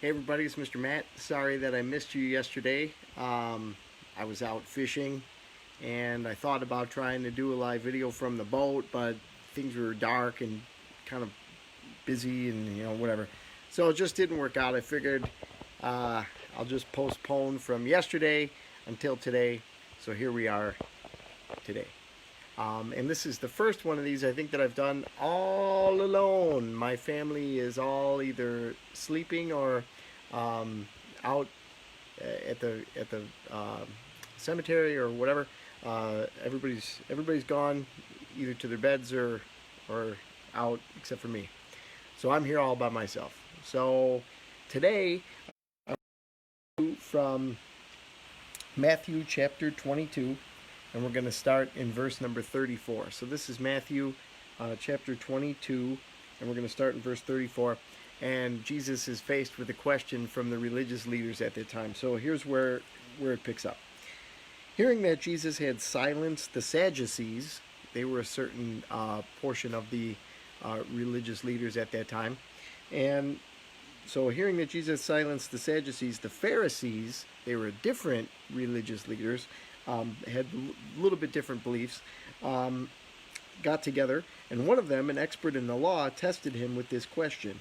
Hey everybody, it's Mr. Matt. Sorry that I missed you yesterday. I was out fishing and I thought about trying to do a live video from the boat, but things were dark and kind of busy and whatever. So it just didn't work out. I figured I'll just postpone from yesterday until today. So here we are today. And this is the first one of these I think that I've done all alone. My family is all either sleeping or out at the cemetery or whatever. Everybody's gone either to their beds or out except for me. So I'm here all by myself. So today from Matthew chapter 22. And we're going to start in verse number 34. So this is Matthew chapter 22, and we're going to start in verse 34. And Jesus is faced with a question from the religious leaders at that time. So here's where it picks up. Hearing that Jesus had silenced the Sadducees, they were a certain portion of the religious leaders at that time. And so hearing that Jesus silenced the Sadducees, the Pharisees, they were different religious leaders, had a little bit different beliefs, got together, and one of them, an expert in the law, tested him with this question: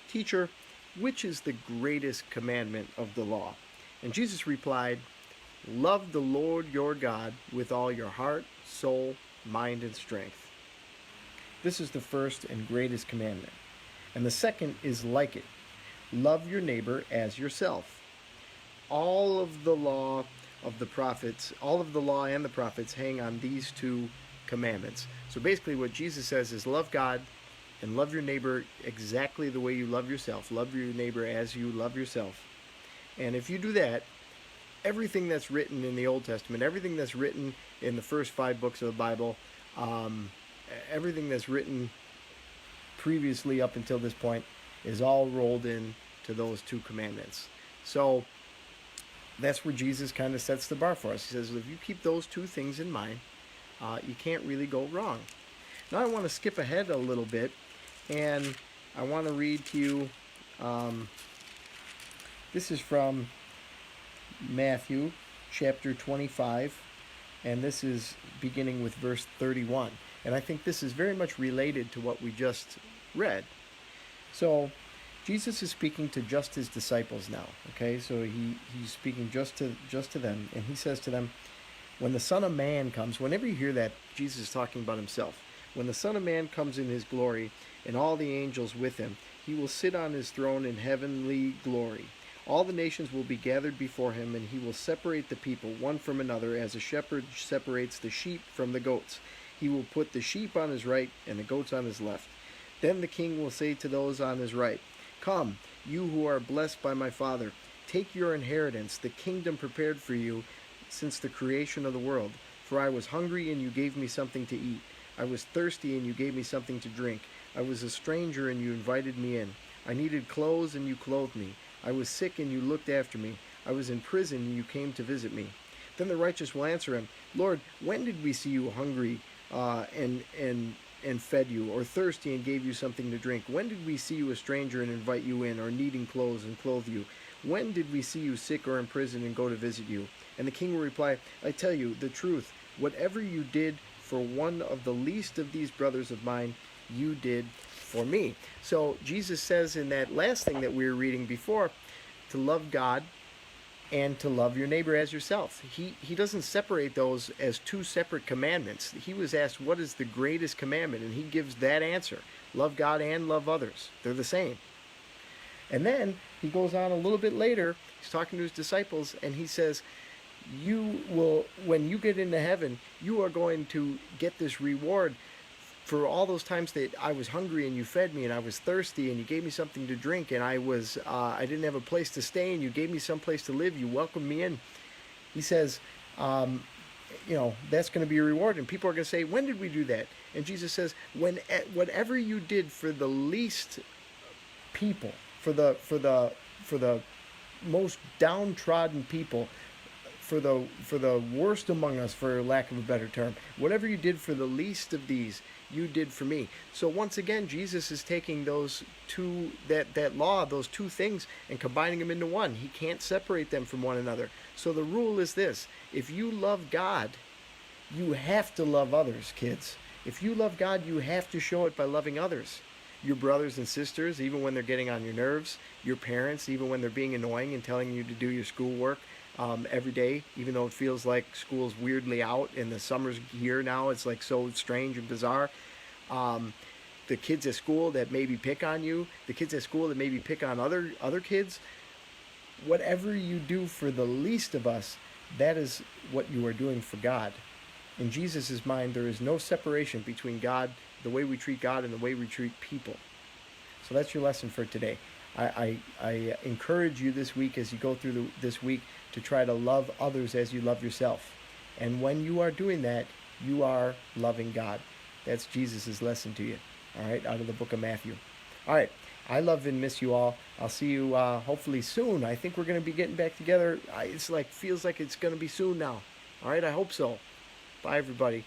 "Teacher, which is the greatest commandment of the law?" And Jesus replied, "Love the Lord your God with all your heart, soul, mind, and strength. This is the first and greatest commandment. And the second is like it: love your neighbor as yourself. All of the law of the prophets, all of the law and the prophets hang on these two commandments." So basically what Jesus says is love God and love your neighbor exactly the way you love yourself. Love your neighbor as you love yourself. And if you do that, everything that's written in the Old Testament, everything that's written in the first 5 books of the Bible, everything that's written previously up until this point is all rolled in to those two commandments. So that's where Jesus kind of sets the bar for us. He says, if you keep those two things in mind, you can't really go wrong. Now I want to skip ahead a little bit, and I want to read to you, this is from Matthew chapter 25, and this is beginning with verse 31. And I think this is very much related to what we just read. So Jesus is speaking to just his disciples now, okay? So he's speaking just to them, and he says to them, when the Son of Man comes, whenever you hear that, Jesus is talking about himself. When the Son of Man comes in his glory and all the angels with him, he will sit on his throne in heavenly glory. All the nations will be gathered before him, and he will separate the people one from another as a shepherd separates the sheep from the goats. He will put the sheep on his right and the goats on his left. Then the king will say to those on his right, "Come, you who are blessed by my Father, take your inheritance, the kingdom prepared for you since the creation of the world. For I was hungry, and you gave me something to eat. I was thirsty, and you gave me something to drink. I was a stranger, and you invited me in. I needed clothes, and you clothed me. I was sick, and you looked after me. I was in prison, and you came to visit me." Then the righteous will answer him, "Lord, when did we see you hungry and fed you, or thirsty and gave you something to drink? When did we see you a stranger and invite you in, or needing clothes and clothe you? When did we see you sick or in prison and go to visit you?" And the king will reply, "I tell you the truth, whatever you did for one of the least of these brothers of mine, you did for me." So Jesus says in that last thing that we were reading before, to love God and to love your neighbor as yourself. He doesn't separate those as two separate commandments. He was asked, what is the greatest commandment? And he gives that answer. Love God and love others. They're the same. And then he goes on a little bit later, he's talking to his disciples, and he says, you will, when you get into heaven, you are going to get this reward for all those times that I was hungry and you fed me, and I was thirsty and you gave me something to drink, and I didn't have a place to stay and you gave me some place to live, you welcomed me in. He says, that's going to be a reward, and people are going to say, when did we do that? And Jesus says, whatever you did for the least people, for the most downtrodden people, for the worst among us, for lack of a better term. Whatever you did for the least of these, you did for me. So once again, Jesus is taking those two, that law, those two things, and combining them into one. He can't separate them from one another. So the rule is this: if you love God, you have to love others, kids. If you love God, you have to show it by loving others. Your brothers and sisters, even when they're getting on your nerves. Your parents, even when they're being annoying and telling you to do your schoolwork every day, even though it feels like school's weirdly out and the summer's here now. It's like so strange and bizarre. The kids at school that maybe pick on you, the kids at school that maybe pick on other kids. Whatever you do for the least of us, that is what you are doing for God. In Jesus' mind, there is no separation between God, the way we treat God, and the way we treat people. So that's your lesson for today. I encourage you this week, as you go through this week, to try to love others as you love yourself. And when you are doing that, you are loving God. That's Jesus' lesson to you. All right, out of the book of Matthew. All right, I love and miss you all. I'll see you hopefully soon. I think we're going to be getting back together. It's like feels like it's going to be soon now. All right, I hope so. Bye, everybody.